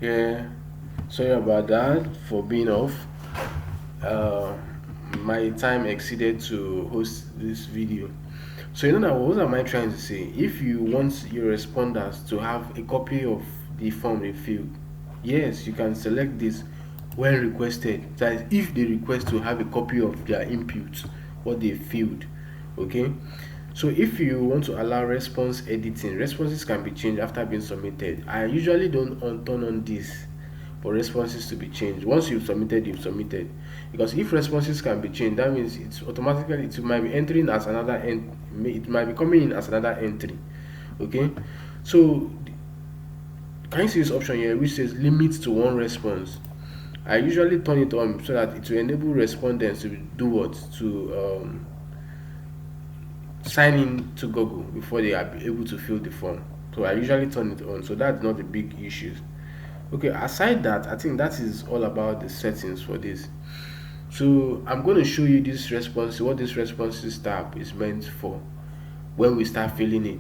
Yeah, sorry about that for being off. Uh, my time exceeded to host this video. So you know now, what am I trying to say? If you want your responders to have a copy of the form they filled, yes, you can select this when requested. That is, if they request to have a copy of their input, what they filled. Okay. So if you want to allow response editing, responses can be changed after being submitted. I usually don't turn on this for responses to be changed. Once you've submitted. Because if responses can be changed, that means it's automatically, it might be entering as another it might be coming in as another entry. Okay. So can you see this option here which says limit to one response? I usually turn it on so that it will enable respondents to do what? To sign in to Google before they are able to fill the form. So I usually turn it on. So that's not a big issue. Okay, aside that, I think that is all about the settings for this. So I'm going to show you this response, what this responses tab is meant for when we start filling it.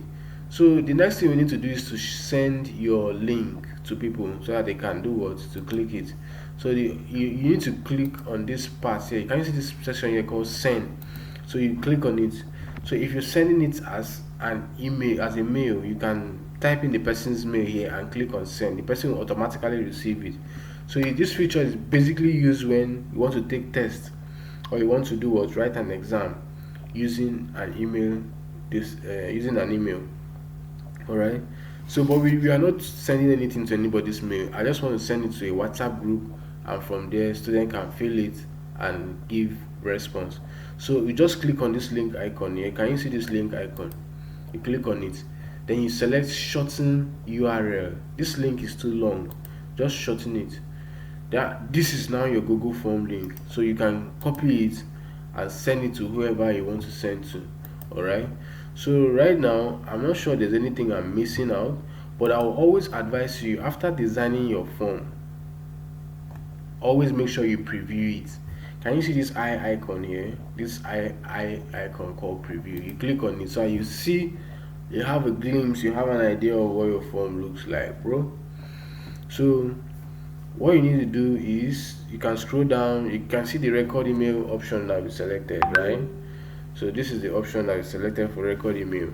So the next thing we need to do is to send your link to people so that they can do what? To click it. So you need to click on this part here. Can you see this section here called send? So you click on it. So if you're sending it as an email, as a mail, you can type in the person's mail here and click on send. The person will automatically receive it. So this feature is basically used when you want to take tests or you want to do what? Write an exam using an email. Using an email. All right. So, but we are not sending anything to anybody's mail. I just want to send it to a WhatsApp group, and from there, student can fill it and give response. So you just click on this link icon here. Can you see this link icon? You click on it, then you select shorten URL. This link is too long. Just shorten it. This is now your Google Form link, so you can copy it and send it to whoever you want to send to. All right. So right now, I'm not sure there's anything I'm missing out, but I will always advise you after designing your form, always make sure you preview it. Can you see this eye icon here? This eye icon called preview. You click on it so you see, you have a glimpse, you have an idea of what your form looks like, bro. So what you need to do is you can scroll down, you can see the record email option that we selected, right? So this is the option that is selected for record email.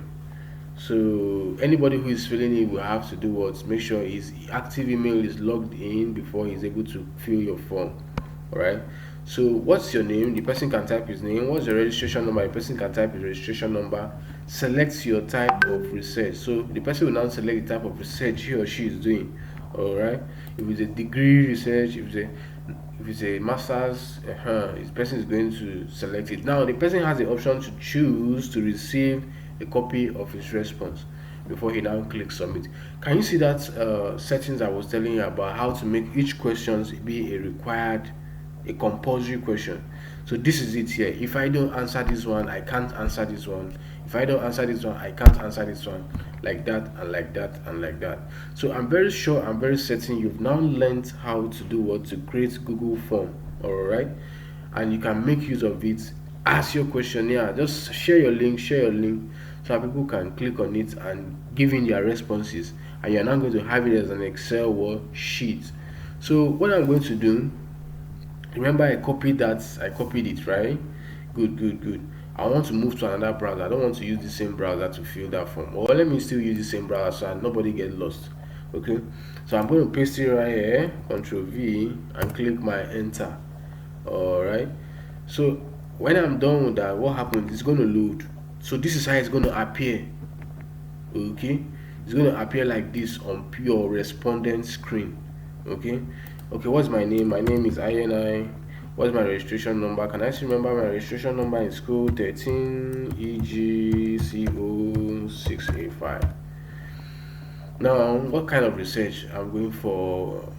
So anybody who is filling it will have to do what? Make sure his active email is logged in before he's able to fill your form. Alright. So what's your name? The person can type his name. What's your registration number? The person can type his registration number. Select your type of research. So the person will now select the type of research he or she is doing. Alright. If it's a degree research, if it's a master's, the person is going to select it. Now the person has the option to choose to receive a copy of his response before he now clicks submit. Can you see that settings I was telling you about, how to make each question be a compulsory question? So this is it here. If I don't answer this one, I can't answer this one. If I don't answer this one, I can't answer this one. Like that and like that and like that. So I'm very sure, I'm very certain you've now learned how to do what? To create Google form. Alright, and you can make use of it as your questionnaire. Just share your link, so that people can click on it and give in their responses, and you're now going to have it as an Excel sheet. So what I'm going to do, remember I copied it, right? Good. I want to move to another browser. I don't want to use the same browser to fill that form, or let me still use the same browser so that nobody get lost. Okay, so I'm going to paste it right here, Control V, and click my enter. All right, so when I'm done with that, what happens? It's going to load. So this is how it's going to appear. Okay, it's going to appear like this on your respondent screen. Okay, what's my name? My name is INI. What's my registration number? Can I still remember my registration number in school? 13 EGCO 685. Now, what kind of research? I'm going for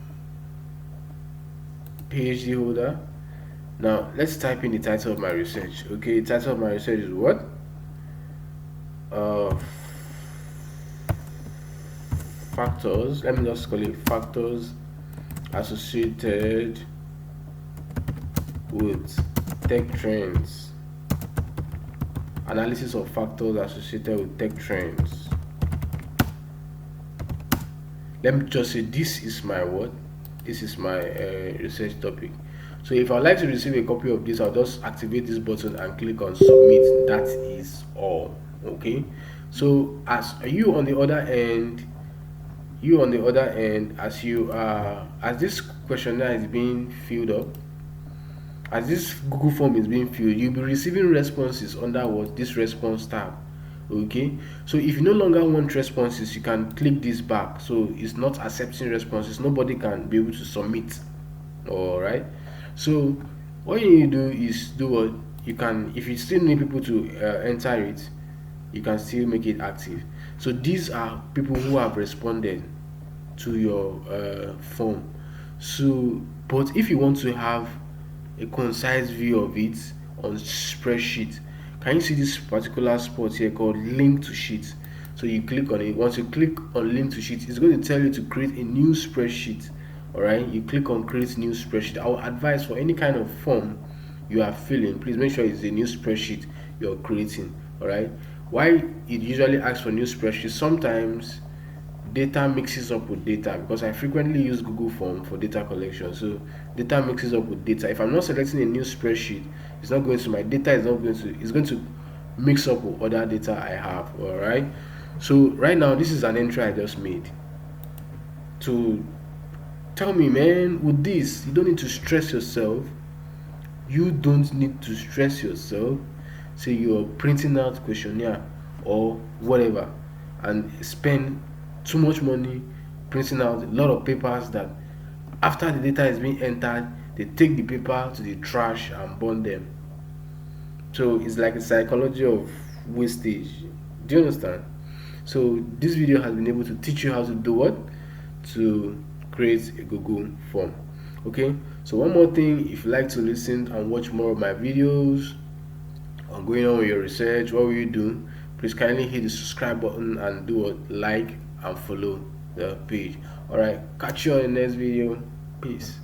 PhD holder. Now, let's type in the title of my research. Okay, the title of my research is what? Uh, Factors. Let me just call it factors associated with tech trends. Analysis of factors associated with tech trends. let me just say this is my what, this is my research topic. So if I'd like to receive a copy of this, I'll just activate this button and click on submit. That is all. Okay, so as you on the other end, as you as this questionnaire is being filled up, as this Google form is being filled, you'll be receiving responses under what, this response tab. Okay, so if you no longer want responses, you can click this back. So it's not accepting responses, nobody can be able to submit. All right, so what you need to do is do what you can. If you still need people to enter it, you can still make it active. So these are people who have responded to your form. So but if you want to have a concise view of it on spreadsheet, can you see this particular spot here called link to sheet? So you click on it. Once you click on link to sheet, it's going to tell you to create a new spreadsheet. All right, you click on create new spreadsheet. I will advise for any kind of form you are filling, please make sure it's a new spreadsheet you're creating. All right, why it usually asks for new spreadsheet, sometimes data mixes up with data, because I frequently use Google Form for data collection. So data mixes up with data. If I'm not selecting a new spreadsheet, it's not going to, my data is not going to, it's going to mix up with other data I have. All right, so right now this is an entry I just made to tell me, man, with this you don't need to stress yourself. You don't need to stress yourself. Say you're printing out questionnaire or whatever and spend too much money printing out a lot of papers that after the data is being entered, they take the paper to the trash and burn them. So it's like a psychology of wastage. Do you understand? So this video has been able to teach you how to do what, to create a Google form. Okay, so one more thing, if you like to listen and watch more of my videos on going on with your research, what will you do? Please kindly hit the subscribe button and do a like and follow the page. All right, catch you on the next video. Peace.